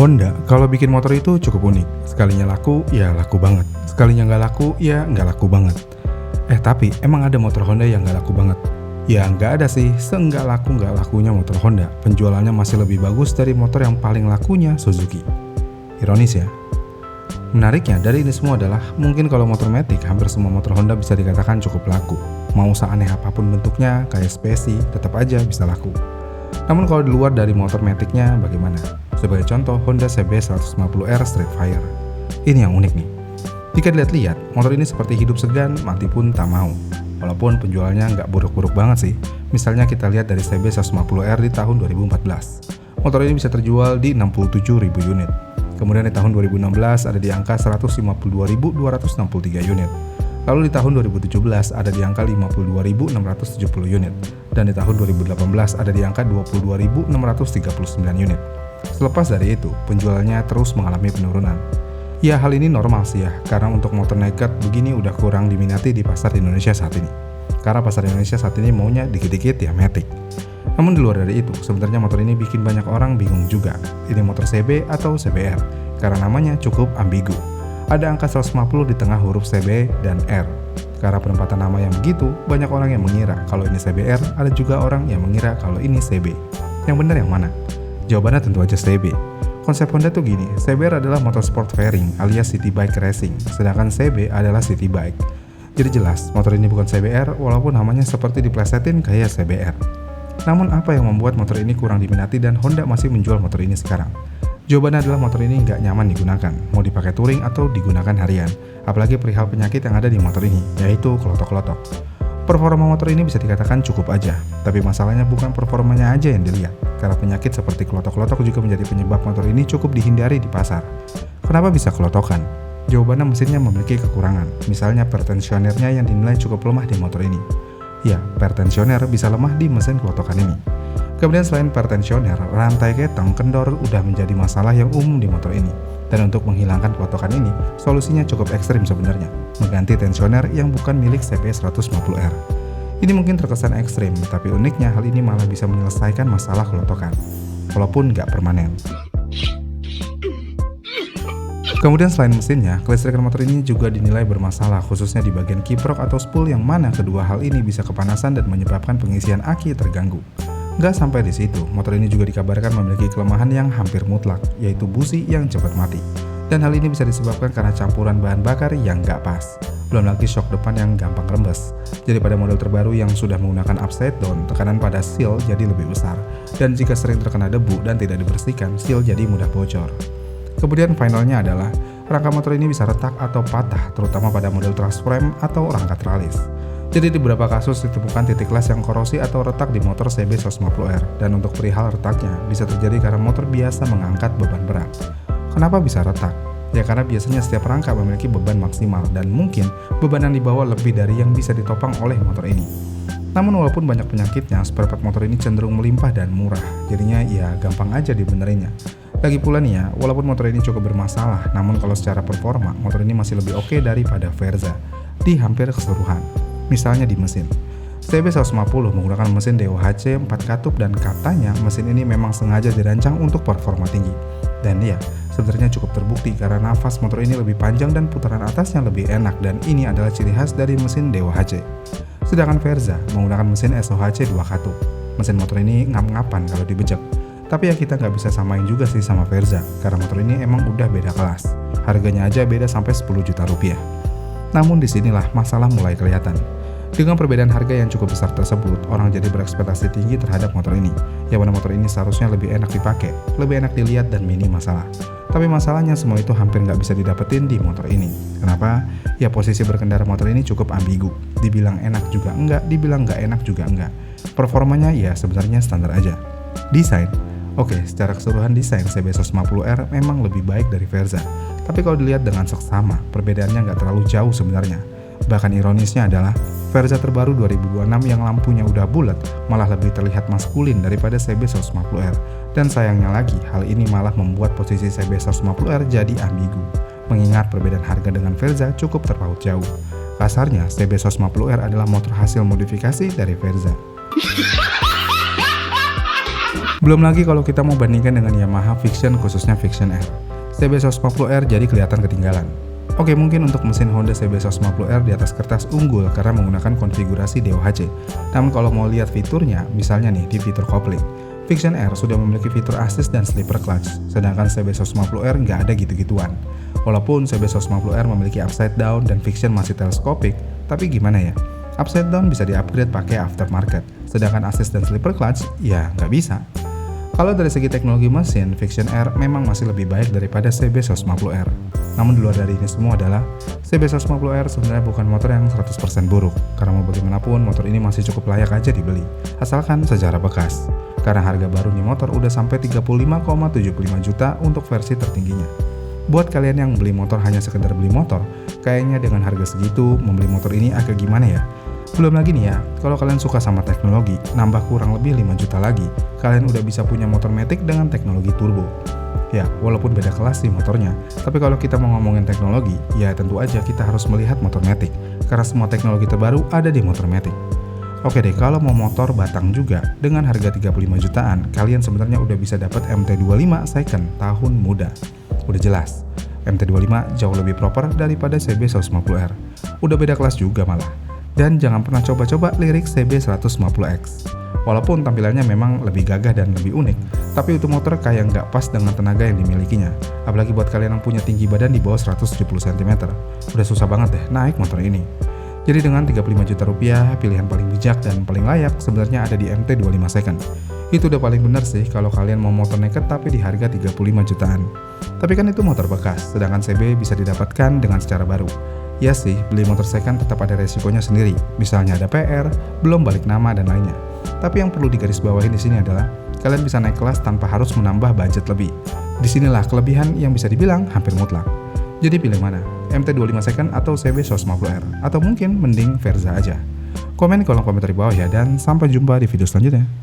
Honda kalau bikin motor itu cukup unik. Sekalinya laku, ya laku banget. Sekalinya nggak laku, ya nggak laku banget. Tapi emang ada motor Honda yang nggak laku banget? Ya nggak ada sih, seenggak lakunya motor Honda. Penjualannya masih lebih bagus dari motor yang paling lakunya Suzuki. Ironis ya? Menariknya dari ini semua adalah, mungkin kalau motor matic, hampir semua motor Honda bisa dikatakan cukup laku. Mau seaneh apapun bentuknya, kayak Spacey, tetap aja bisa laku. Namun kalau di luar dari motor maticnya, bagaimana? Sebagai contoh, Honda CB 150R Streetfire. Ini yang unik nih. Jika dilihat-lihat, motor ini seperti hidup segan, mati pun tak mau. Walaupun penjualannya nggak buruk-buruk banget sih. Misalnya kita lihat dari CB 150R di tahun 2014. Motor ini bisa terjual di 67.000 unit. Kemudian di tahun 2016 ada di angka 152.263 unit. Lalu di tahun 2017 ada di angka 52.670 unit. Dan di tahun 2018 ada di angka 22.639 unit. Selepas dari itu, penjualannya terus mengalami penurunan. Ya, hal ini normal sih ya, karena untuk motor naked begini udah kurang diminati di pasar Indonesia saat ini. Karena pasar Indonesia saat ini maunya dikit-dikit ya matic. Namun di luar dari itu, sebenarnya motor ini bikin banyak orang bingung juga. Ini motor CB atau CBR, karena namanya cukup ambigu. Ada angka 150 di tengah huruf CB dan R. Karena penempatan nama yang begitu, banyak orang yang mengira kalau ini CBR, ada juga orang yang mengira kalau ini CB. Yang benar yang mana? Jawabannya tentu aja CB. Konsep Honda tuh gini, CBR adalah motorsport fairing alias city bike racing, sedangkan CB adalah city bike. Jadi jelas, motor ini bukan CBR walaupun namanya seperti diplesetin kayak CBR. Namun apa yang membuat motor ini kurang diminati dan Honda masih menjual motor ini sekarang? Jawabannya adalah motor ini nggak nyaman digunakan, mau dipakai touring atau digunakan harian. Apalagi perihal penyakit yang ada di motor ini, yaitu kelotok-kelotok. Performa motor ini bisa dikatakan cukup aja, tapi masalahnya bukan performanya aja yang dilihat, karena penyakit seperti kelotok-kelotok juga menjadi penyebab motor ini cukup dihindari di pasar. Kenapa bisa kelotokan? Jawabannya mesinnya memiliki kekurangan, misalnya pertensionernya yang dinilai cukup lemah di motor ini. Ya, pertensioner bisa lemah di mesin kelotokan ini. Kemudian selain pertensioner, rantai ketong kendor udah menjadi masalah yang umum di motor ini. Dan untuk menghilangkan kelotokan ini, solusinya cukup ekstrim sebenarnya, mengganti tensioner yang bukan milik CB 150R. Ini mungkin terkesan ekstrim, tapi uniknya hal ini malah bisa menyelesaikan masalah kelotokan, walaupun nggak permanen. Kemudian selain mesinnya, kelistrikan motor ini juga dinilai bermasalah, khususnya di bagian kiprok atau spool yang mana kedua hal ini bisa kepanasan dan menyebabkan pengisian aki terganggu. Nggak sampai di situ, motor ini juga dikabarkan memiliki kelemahan yang hampir mutlak, yaitu busi yang cepat mati. Dan hal ini bisa disebabkan karena campuran bahan bakar yang nggak pas. Belum lagi shock depan yang gampang rembes. Jadi pada model terbaru yang sudah menggunakan upside down, tekanan pada seal jadi lebih besar. Dan jika sering terkena debu dan tidak dibersihkan, seal jadi mudah bocor. Kemudian finalnya adalah, rangka motor ini bisa retak atau patah, terutama pada model truss frame atau rangka tralis. Jadi di beberapa kasus ditemukan titik las yang korosi atau retak di motor CB 150R, dan untuk perihal retaknya bisa terjadi karena motor biasa mengangkat beban berat. Kenapa bisa retak? Ya karena biasanya setiap rangka memiliki beban maksimal dan mungkin beban yang dibawa lebih dari yang bisa ditopang oleh motor ini. Namun walaupun banyak penyakitnya, spare part motor ini cenderung melimpah dan murah, jadinya ya gampang aja dibenerinnya. Lagi pula nih ya, walaupun motor ini cukup bermasalah, namun kalau secara performa, motor ini masih lebih oke daripada Verza di hampir keseluruhan. Misalnya di mesin, CB 150 menggunakan mesin DOHC 4 katup dan katanya mesin ini memang sengaja dirancang untuk performa tinggi. Dan ya, sebenarnya cukup terbukti karena nafas motor ini lebih panjang dan putaran atasnya lebih enak, dan ini adalah ciri khas dari mesin DOHC. Sedangkan Verza menggunakan mesin SOHC 2 katup. Mesin motor ini ngap-ngapan kalau dibejek. Tapi ya kita nggak bisa samain juga sih sama Verza, karena motor ini emang udah beda kelas. Harganya aja beda sampai 10 juta rupiah. Namun disinilah masalah mulai kelihatan. Dengan perbedaan harga yang cukup besar tersebut, orang jadi berekspektasi tinggi terhadap motor ini. Yang mana motor ini seharusnya lebih enak dipakai, lebih enak dilihat dan minim masalah. Tapi masalahnya semua itu hampir nggak bisa didapetin di motor ini. Kenapa? Ya posisi berkendara motor ini cukup ambigu. Dibilang enak juga enggak, dibilang nggak enak juga enggak. Performanya ya sebenarnya standar aja. Desain? Oke, secara keseluruhan desain CB 150R memang lebih baik dari Verza. Tapi kalau dilihat dengan seksama, perbedaannya nggak terlalu jauh sebenarnya. Bahkan ironisnya adalah, Verza terbaru 2026 yang lampunya udah bulat malah lebih terlihat maskulin daripada CB 150R. Dan sayangnya lagi, hal ini malah membuat posisi CB 150R jadi ambigu. Mengingat perbedaan harga dengan Verza cukup terpaut jauh. Kasarnya, CB 150R adalah motor hasil modifikasi dari Verza. Belum lagi kalau kita mau bandingkan dengan Yamaha Vixion, khususnya Vixion R. CB150R jadi kelihatan ketinggalan. Oke, mungkin untuk mesin Honda CB150R di atas kertas unggul karena menggunakan konfigurasi DOHC. Namun kalau mau lihat fiturnya, misalnya nih di fitur kopling, Vixion R sudah memiliki fitur assist dan slipper clutch, sedangkan CB150R nggak ada gitu-gituan. Walaupun CB150R memiliki upside down dan Vixion masih teleskopik, tapi gimana ya? Upside down bisa di-upgrade pakai aftermarket, sedangkan assist dan slipper clutch ya nggak bisa. Kalau dari segi teknologi mesin, Vixion R memang masih lebih baik daripada CB150R. Namun di luar dari ini semua adalah CB150R sebenarnya bukan motor yang 100% buruk, karena mau bagaimanapun motor ini masih cukup layak aja dibeli, asalkan sejarah bekas. Karena harga barunya motor udah sampai 35,75 juta untuk versi tertingginya. Buat kalian yang beli motor hanya sekedar beli motor, kayaknya dengan harga segitu membeli motor ini agak gimana ya? Belum lagi nih ya, kalau kalian suka sama teknologi, nambah kurang lebih 5 juta lagi, kalian udah bisa punya motor matic dengan teknologi turbo. Ya, walaupun beda kelas sih motornya, tapi kalau kita mau ngomongin teknologi, ya tentu aja kita harus melihat motor matic, karena semua teknologi terbaru ada di motor matic. Oke deh, kalau mau motor batang juga, dengan harga 35 jutaan, kalian sebenarnya udah bisa dapat MT25 second tahun muda. Udah jelas, MT25 jauh lebih proper daripada CB150R. Udah beda kelas juga malah. Dan jangan pernah coba-coba lirik CB150X. Walaupun tampilannya memang lebih gagah dan lebih unik, tapi itu motor kayak nggak pas dengan tenaga yang dimilikinya. Apalagi buat kalian yang punya tinggi badan di bawah 170 cm. Udah susah banget deh naik motor ini. Jadi dengan 35 juta rupiah, pilihan paling bijak dan paling layak sebenarnya ada di MT25 second. Itu udah paling benar sih kalau kalian mau motor naked tapi di harga 35 jutaan. Tapi kan itu motor bekas, sedangkan CB bisa didapatkan dengan secara baru. Ya sih, beli motor second tetap ada resikonya sendiri, misalnya ada PR, belum balik nama dan lainnya. Tapi yang perlu digarisbawahi di sini adalah kalian bisa naik kelas tanpa harus menambah budget lebih. Disinilah kelebihan yang bisa dibilang hampir mutlak. Jadi pilih mana? MT25 second atau CB150R? Atau mungkin mending Verza aja? Komen di kolom komentar di bawah ya, dan sampai jumpa di video selanjutnya.